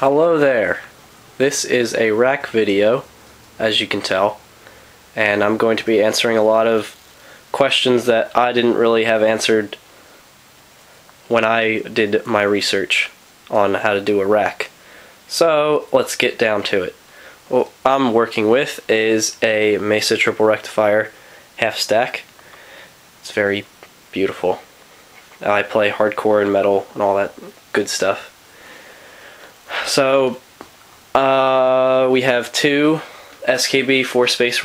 Hello there. This is a rack video, as you can tell, and I'm going to be answering a lot of questions that I didn't really have answered when I did my research on how to do a rack. So let's get down to it. What I'm working with is a Mesa triple rectifier half stack. It's very beautiful. I play hardcore and metal and all that good stuff. So we have two SKB 4-space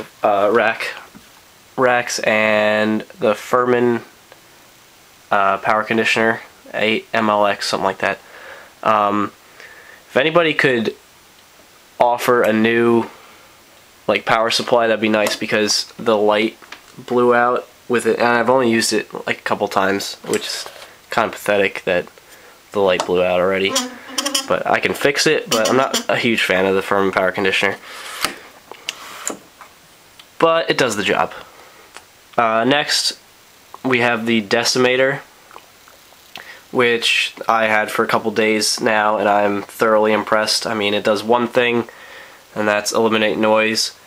racks and the Furman power conditioner, 8 MLX, something like that. If anybody could offer a new power supply, that'd be nice, because the light blew out with it, and I've only used it like a couple times, which is kind of pathetic that the light blew out already. But I can fix it, but I'm not a huge fan of the Furman power conditioner. But it does the job. Next, we have the decimator, which I had for a couple days now, and I'm thoroughly impressed. I mean, it does one thing, and that's eliminate noise,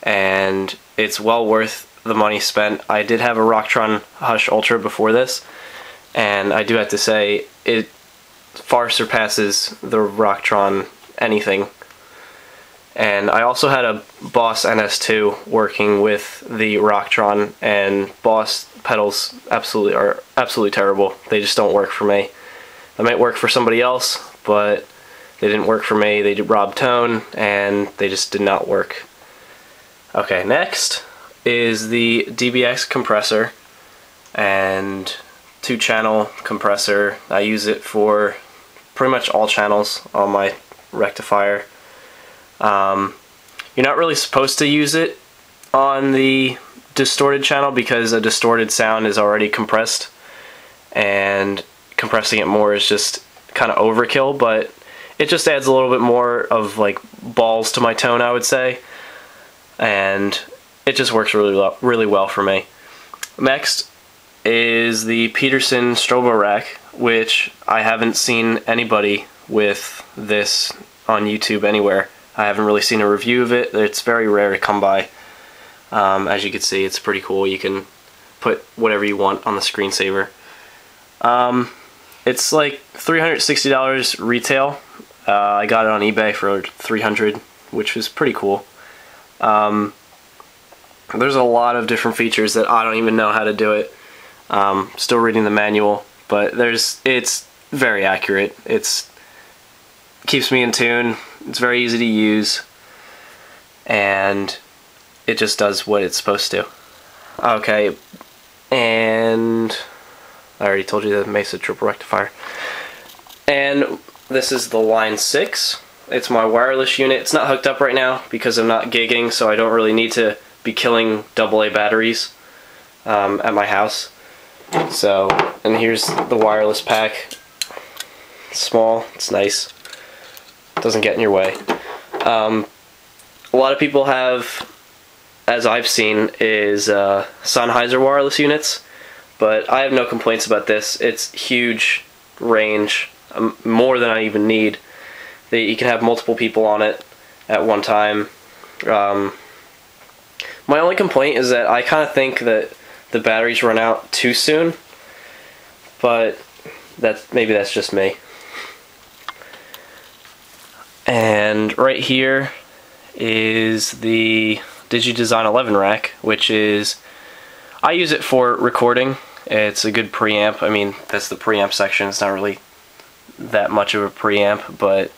and it's well worth the money spent. I did have a Rocktron Hush Ultra before this, and I do have to say it far surpasses the Rocktron anything. And I also had a Boss NS2 working with the Rocktron, and Boss pedals are absolutely terrible. They just don't work for me. They might work for somebody else, but they didn't work for me. They did rob tone, and they just did not work. Okay, next is the DBX compressor and 2-channel compressor. I use it for pretty much all channels on my rectifier. You're not really supposed to use it on the distorted channel because a distorted sound is already compressed, and compressing it more is just kind of overkill, but it just adds a little bit more of balls to my tone, I would say, and it just works really well for me. Next is the Peterson Strobo rack, which I haven't seen anybody with this on YouTube anywhere. I haven't really seen a review of it. It's very rare to come by. As you can see, it's pretty cool. You can put whatever you want on the screensaver. It's like $360 retail. I got it on eBay for $300, which was pretty cool. There's a lot of different features that I don't even know how to do it. Still reading the manual, but it's very accurate. It keeps me in tune. It's very easy to use, and it just does what it's supposed to. Okay, and I already told you the Mesa triple rectifier. And this is the Line 6. It's my wireless unit. It's not hooked up right now because I'm not gigging, so I don't really need to be killing AA batteries at my house. So, and here's the wireless pack. It's small, it's nice, doesn't get in your way. A lot of people have, as I've seen, is Sennheiser wireless units, but I have no complaints about this. It's huge range, more than I even need. You can have multiple people on it at one time. My only complaint is that I kind of think that the batteries run out too soon, but maybe that's just me. And right here is the DigiDesign 11 rack, which is, I use it for recording. It's a good preamp. I mean, that's the preamp section. It's not really that much of a preamp, but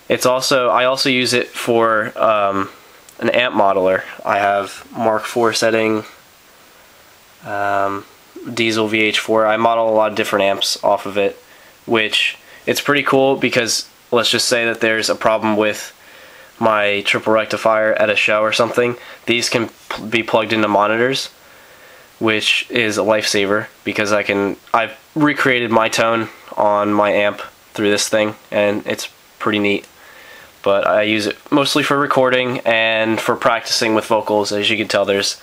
it's also, I also use it for an amp modeler. I have Mark IV setting, Diesel VH4. I model a lot of different amps off of it, which it's pretty cool because let's just say that there's a problem with my triple rectifier at a show or something. These can be plugged into monitors, which is a lifesaver because I've recreated my tone on my amp through this thing, and it's pretty neat. But I use it mostly for recording and for practicing with vocals. As you can tell, there's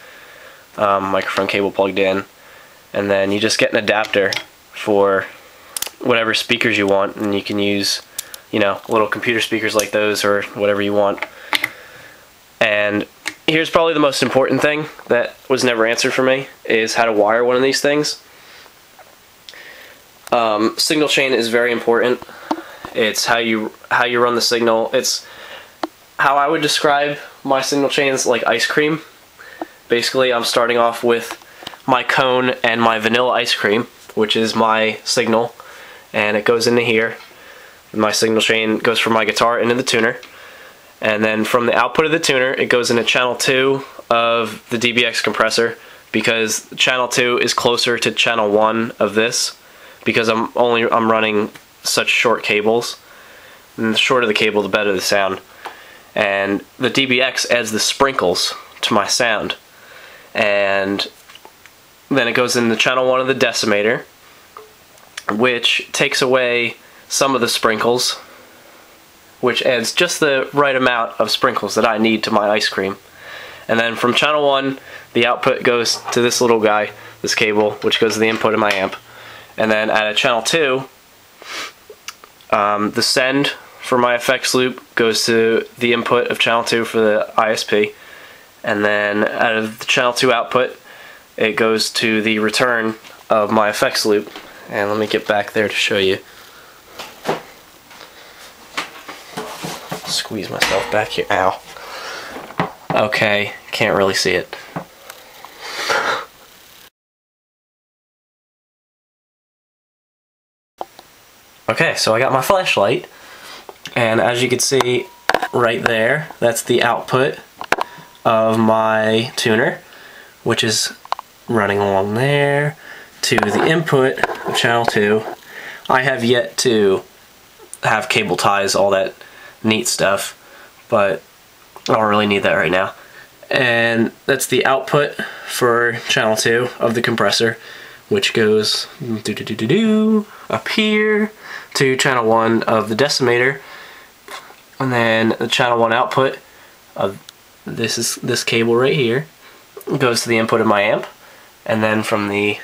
microphone cable plugged in, and then you just get an adapter for whatever speakers you want, and you can use you know, little computer speakers like those or whatever you want. And here's probably the most important thing that was never answered for me, is how to wire one of these things. Signal chain is very important. It's how you run the signal. It's how I would describe my signal chains, like ice cream. Basically, I'm starting off with my cone and my vanilla ice cream, which is my signal, and it goes into here. My signal chain goes from my guitar into the tuner, and then from the output of the tuner it goes into channel 2 of the DBX compressor, because channel 2 is closer to channel 1 of this, because I'm running such short cables, and the shorter the cable the better the sound. And the DBX adds the sprinkles to my sound, and then it goes into channel 1 of the decimator, which takes away some of the sprinkles, which adds just the right amount of sprinkles that I need to my ice cream. And then from channel 1, the output goes to this little guy, this cable, which goes to the input of my amp. And then at a channel 2, the send for my effects loop goes to the input of channel 2 for the ISP. And then out of the channel 2 output, it goes to the return of my effects loop. And let me get back there to show you. Squeeze myself back here. Ow. Okay, can't really see it. Okay, so I got my flashlight, and as you can see right there, that's the output of my tuner, which is running along there to the input of channel 2. I have yet to have cable ties, all that neat stuff, but I don't really need that right now. And that's the output for channel 2 of the compressor, which goes up here to channel 1 of the decimator, and then the channel 1 output of this cable right here goes to the input of my amp, and then from the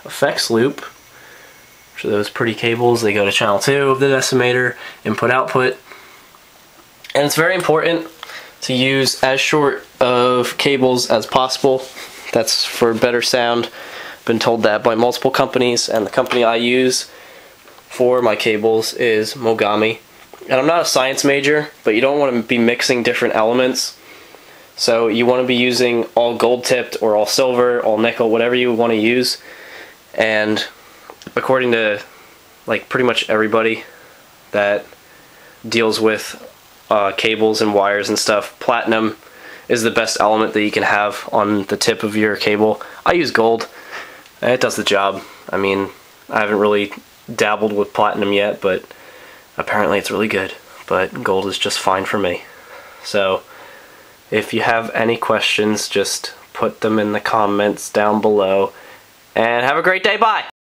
effects loop, which are those pretty cables, they go to channel 2 of the decimator, input output. And it's very important to use as short of cables as possible. That's for better sound. Been told that by multiple companies, and the company I use for my cables is Mogami. And I'm not a science major, but you don't want to be mixing different elements. So you want to be using all gold tipped or all silver, all nickel, whatever you want to use. And according to like pretty much everybody that deals with cables and wires and stuff, platinum is the best element that you can have on the tip of your cable. I use gold. It does the job. I mean, I haven't really dabbled with platinum yet, but apparently it's really good. But gold is just fine for me. So if you have any questions, just put them in the comments down below. And have a great day. Bye!